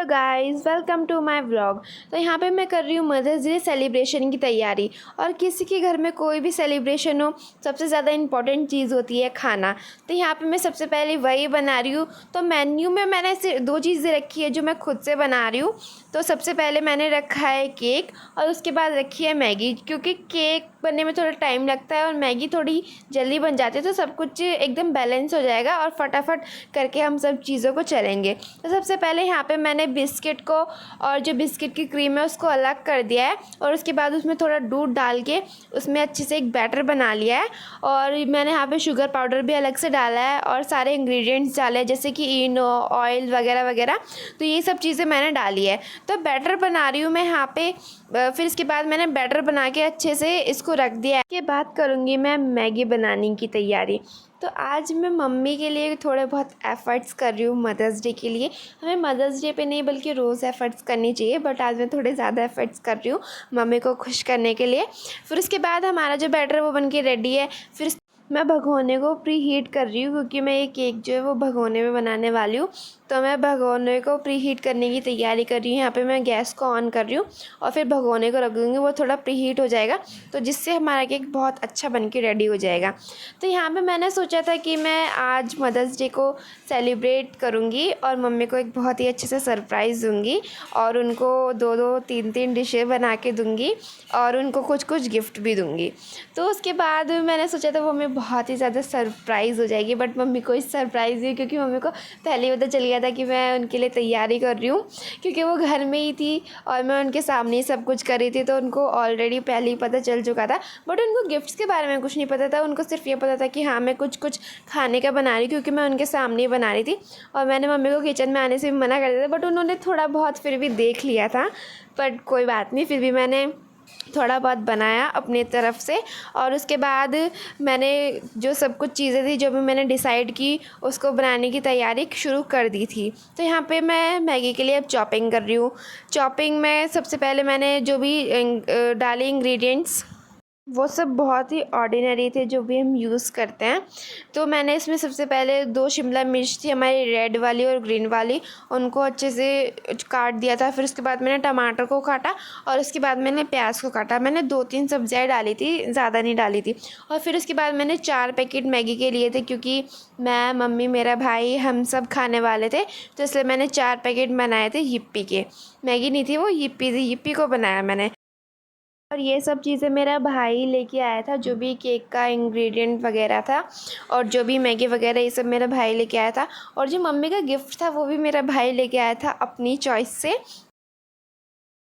Hello guys, welcome to my vlog. तो यहाँ पे मैं कर रही हूँ मदर्स डे सेलिब्रेशन की तैयारी। और किसी के घर में कोई भी सेलिब्रेशन हो, सबसे ज़्यादा इम्पॉर्टेंट चीज़ होती है खाना। तो यहाँ पे मैं सबसे पहले वही बना रही हूँ। तो मेन्यू में मैंने सिर्फ 2 चीज़ें रखी है जो मैं खुद से बना रही हूँ। तो सबसे पहले मैंने रखा है केक और उसके बाद रखी है मैगी, क्योंकि केक बनने में थोड़ा टाइम लगता है और मैगी थोड़ी जल्दी बन जाती है। तो सब कुछ एकदम बैलेंस हो जाएगा और फटाफट करके हम सब चीज़ों को चलेंगे। तो सबसे पहले यहाँ पे मैंने बिस्किट को और जो बिस्किट की क्रीम है उसको अलग कर दिया है और उसके बाद उसमें थोड़ा दूध डाल के उसमें अच्छे से एक बैटर बना लिया है। और मैंने यहाँ पे शुगर पाउडर भी अलग से डाला है और सारे इंग्रेडिएंट्स डाले हैं, जैसे कि इनो, ऑयल वगैरह वगैरह। तो ये सब चीज़ें मैंने डाली है। तो बैटर बना रही हूँ मैं यहाँ पे। फिर इसके बाद मैंने बैटर बना के अच्छे से इसको रख दिया है। इसके बाद करूँगी मैं मैगी बनाने की तैयारी। तो आज मैं मम्मी के लिए थोड़े बहुत एफ़र्ट्स कर रही हूँ मदर्स डे के लिए। हमें मदर्स डे पे नहीं बल्कि रोज़ एफ़र्ट्स करनी चाहिए, बट आज मैं थोड़े ज़्यादा एफ़र्ट्स कर रही हूँ मम्मी को खुश करने के लिए। फिर उसके बाद हमारा जो बैटर है वो बन के रेडी है। फिर मैं भगोने को प्री हीट कर रही हूँ, क्योंकि मैं ये केक जो है वो भगोने में बनाने वाली हूँ। तो मैं भगोने को प्री हीट करने की तैयारी कर रही हूँ। यहाँ पे मैं गैस को ऑन कर रही हूँ और फिर भगोने को रख दूँगी, वो थोड़ा प्री हीट हो जाएगा तो जिससे हमारा केक बहुत अच्छा बन के रेडी हो जाएगा। तो यहाँ पे मैंने सोचा था कि मैं आज मदर्स डे को सेलिब्रेट करूँगी और मम्मी को एक बहुत ही अच्छे से सरप्राइज़ दूँगी और उनको 2-2, 3-3 डिशें बना के दूँगी और उनको कुछ गिफ्ट भी दूँगी। तो उसके बाद मैंने सोचा था वो हमें बहुत ही ज़्यादा सरप्राइज़ हो जाएगी, बट मम्मी को इस सरप्राइज़ हुई क्योंकि मम्मी को पहले ही पता चल गया था कि मैं उनके लिए तैयारी कर रही हूँ, क्योंकि वो घर में ही थी और मैं उनके सामने ही सब कुछ कर रही थी। तो उनको ऑलरेडी पहले ही पता चल चुका था, बट उनको गिफ्ट्स के बारे में कुछ नहीं पता था। उनको सिर्फ ये पता था कि हाँ, मैं कुछ खाने का बना रही, क्योंकि मैं उनके सामने ही बना रही थी और मैंने मम्मी को किचन में आने से भी मना कर दिया था, बट उन्होंने थोड़ा बहुत फिर भी देख लिया था। बट कोई बात नहीं, फिर भी मैंने थोड़ा बहुत बनाया अपनी तरफ से। और उसके बाद मैंने जो सब कुछ चीज़ें थी जो भी मैंने डिसाइड की, उसको बनाने की तैयारी शुरू कर दी थी। तो यहाँ पे मैं मैगी के लिए अब चॉपिंग कर रही हूँ। चॉपिंग में सबसे पहले मैंने जो भी डाले इंग्रेडिएंट्स वो सब बहुत ही ऑर्डिनरी थे जो भी हम यूज़ करते हैं। तो मैंने इसमें सबसे पहले 2 शिमला मिर्च थी हमारी, रेड वाली और ग्रीन वाली, उनको अच्छे से काट दिया था। फिर उसके बाद मैंने टमाटर को काटा और उसके बाद मैंने प्याज को काटा। मैंने 2-3 सब्जियाँ डाली थी, ज़्यादा नहीं डाली थी। और फिर उसके बाद मैंने 4 पैकेट मैगी के लिए थे, क्योंकि मैं, मम्मी, मेरा भाई, हम सब खाने वाले थे। तो इसलिए मैंने 4 पैकेट बनाए थे यिप्पी के। मैगी नहीं थी, वो यिप्पी थी, यिप्पी को बनाया मैंने। और ये सब चीज़ें मेरा भाई लेके आया था, जो भी केक का इंग्रेडिएंट वगैरह था और जो भी मैगी वगैरह, ये सब मेरा भाई लेके आया था। और जो मम्मी का गिफ्ट था वो भी मेरा भाई लेके आया था अपनी चॉइस से।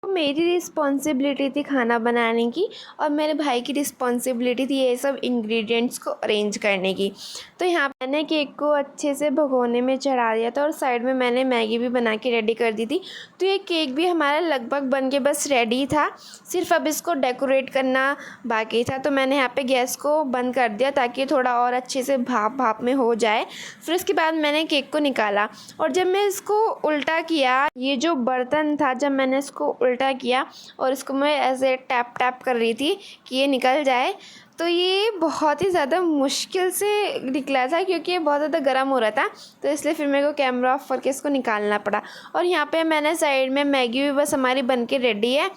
मेरी रिस्पॉन्सिबिलिटी थी खाना बनाने की और मेरे भाई की रिस्पॉन्सिबिलिटी थी ये सब इंग्रेडिएंट्स को अरेंज करने की। तो यहाँ मैंने केक को अच्छे से भगोने में चढ़ा दिया था और साइड में मैंने मैगी भी बना के रेडी कर दी थी। तो ये केक भी हमारा लगभग बन के बस रेडी था, सिर्फ अब इसको डेकोरेट करना बाकी था। तो मैंने यहाँ पे गैस को बंद कर दिया ताकि थोड़ा और अच्छे से भाप में हो जाए। फिर उसके बाद मैंने केक को निकाला और जब मैं इसको उल्टा किया, ये जो बर्तन था, जब मैंने इसको उल्टा किया और इसको मैं ऐसे टैप कर रही थी कि ये निकल जाए, तो ये बहुत ही ज़्यादा मुश्किल से निकला था, क्योंकि ये बहुत ज़्यादा गर्म हो रहा था। तो इसलिए फिर मेरे को कैमरा ऑफ करके इसको निकालना पड़ा। और यहाँ पे मैंने साइड में मैगी भी बस हमारी बन के रेडी है।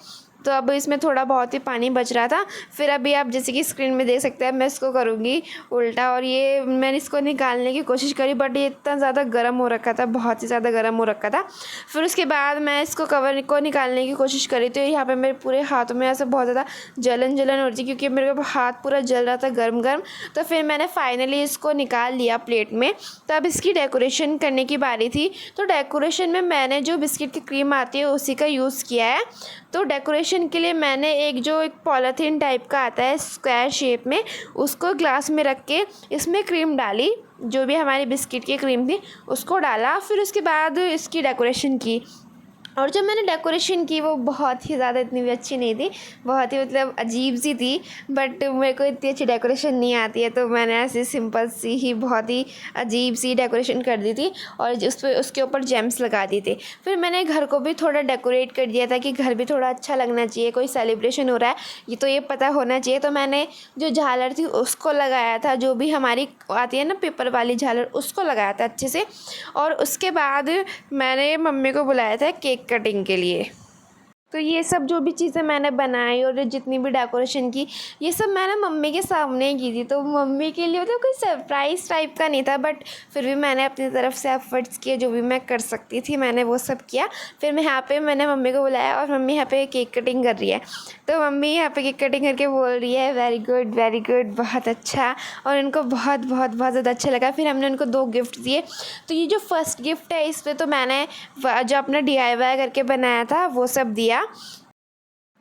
तो अब इसमें थोड़ा बहुत ही पानी बच रहा था। फिर अभी आप जैसे कि स्क्रीन में देख सकते हैं, मैं इसको करूँगी उल्टा और ये मैंने इसको निकालने की कोशिश करी, बट ये इतना ज़्यादा गर्म हो रखा था, बहुत ही ज़्यादा गर्म हो रखा था। फिर उसके बाद मैं इसको कवर को निकालने की कोशिश करी, तो यहाँ पे मेरे पूरे हाथों में ऐसा बहुत ज़्यादा जलन हो रही थी, क्योंकि मेरे हाथ पूरा जल रहा था गर्म। तो फिर मैंने फाइनली इसको निकाल लिया प्लेट में। तो अब इसकी डेकोरेशन करने की बारी थी। तो डेकोरेशन में मैंने जो बिस्किट की क्रीम आती है उसी का यूज़ किया है। तो डेकोरेशन के लिए मैंने एक पॉलीथीन टाइप का आता है स्क्वायर शेप में, उसको ग्लास में रख के इसमें क्रीम डाली, जो भी हमारी बिस्किट की क्रीम थी उसको डाला। फिर उसके बाद इसकी डेकोरेशन की। और जब मैंने डेकोरेशन की वो बहुत ही ज़्यादा इतनी भी अच्छी नहीं थी, बहुत ही मतलब अजीब सी थी। बट मेरे को इतनी अच्छी डेकोरेशन नहीं आती है, तो मैंने ऐसी सिंपल सी ही बहुत ही अजीब सी डेकोरेशन कर दी थी और उस पर उसके ऊपर जेम्स लगा दिए थे। फिर मैंने घर को भी थोड़ा डेकोरेट कर दिया था कि घर भी थोड़ा अच्छा लगना चाहिए, कोई सेलिब्रेशन हो रहा है ये तो ये पता होना चाहिए। तो मैंने जो झालर थी उसको लगाया था, जो भी हमारी आती है ना पेपर वाली झालर, उसको लगाया था अच्छे से। और उसके बाद मैंने मम्मी को बुलाया था केक कटिंग के लिए। तो ये सब जो भी चीज़ें मैंने बनाई और जितनी भी डेकोरेशन की, ये सब मैंने मम्मी के सामने ही की थी। तो मम्मी के लिए मतलब कोई सरप्राइज़ टाइप का नहीं था, बट फिर भी मैंने अपनी तरफ से एफर्ट्स किए, जो भी मैं कर सकती थी मैंने वो सब किया। फिर मैं यहाँ पे मैंने मम्मी को बुलाया और मम्मी यहाँ पे केक कटिंग कर रही है। तो मम्मी यहाँ पे केक कटिंग करके बोल रही है वेरी गुड, बहुत अच्छा। और उनको बहुत बहुत बहुत ज़्यादा अच्छा लगा। फिर हमने उनको 2 गिफ्ट दिए। तो ये जो फर्स्ट गिफ्ट है इस पर तो मैंने जो अपना DIY करके बनाया था वो सब दिया।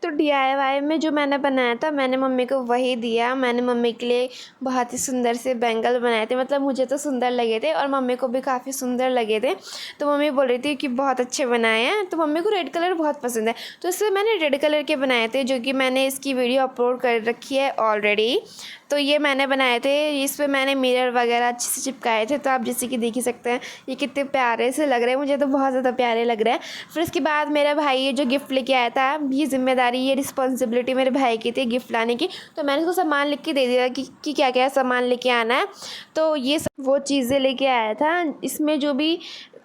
तो DIY में जो मैंने बनाया था मैंने मम्मी को वही दिया। मैंने मम्मी के लिए बहुत ही सुंदर से बैंगल बनाए थे, मतलब मुझे तो सुंदर लगे थे और मम्मी को भी काफ़ी सुंदर लगे थे। तो मम्मी बोल रही थी कि बहुत अच्छे बनाए हैं। तो मम्मी को रेड कलर बहुत पसंद है, तो इसलिए मैंने रेड कलर के बनाए थे, जो कि मैंने इसकी वीडियो अपलोड कर रखी है ऑलरेडी। तो ये मैंने बनाए थे, इस पर मैंने मिरर वगैरह अच्छे से चिपकाए थे। तो आप जैसे कि देख ही सकते हैं ये कितने प्यारे से लग रहे हैं, मुझे तो बहुत ज़्यादा प्यारे लग रहे हैं। फिर उसके बाद मेरा भाई ये जो गिफ्ट लेके आया था, ये जिम्मेदारी ये रिस्पॉन्सिबिलिटी मेरे भाई की थी गिफ्ट लाने की। तो मैंने उसको सामान लिख के दे दिया कि क्या क्या सामान लेके आना है। तो ये वो चीज़ें लेके आया था। इसमें जो भी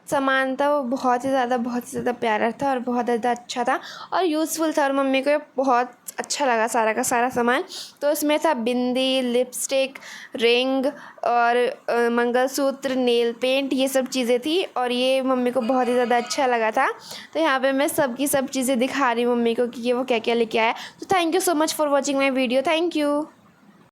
सामान था वो बहुत ही ज़्यादा प्यारा था और बहुत ज़्यादा अच्छा था और यूज़फुल था, और मम्मी को बहुत अच्छा लगा सारा का सारा सामान। तो इसमें था बिंदी, लिपस्टिक, रिंग और मंगलसूत्र, नेल पेंट, ये सब चीज़ें थी और ये मम्मी को बहुत ही ज़्यादा अच्छा लगा था। तो यहाँ पे मैं सब की सब चीज़ें दिखा रही हूँ मम्मी को कि ये वो क्या क्या लेके आया। तो thank you so much for watching my video. Thank you.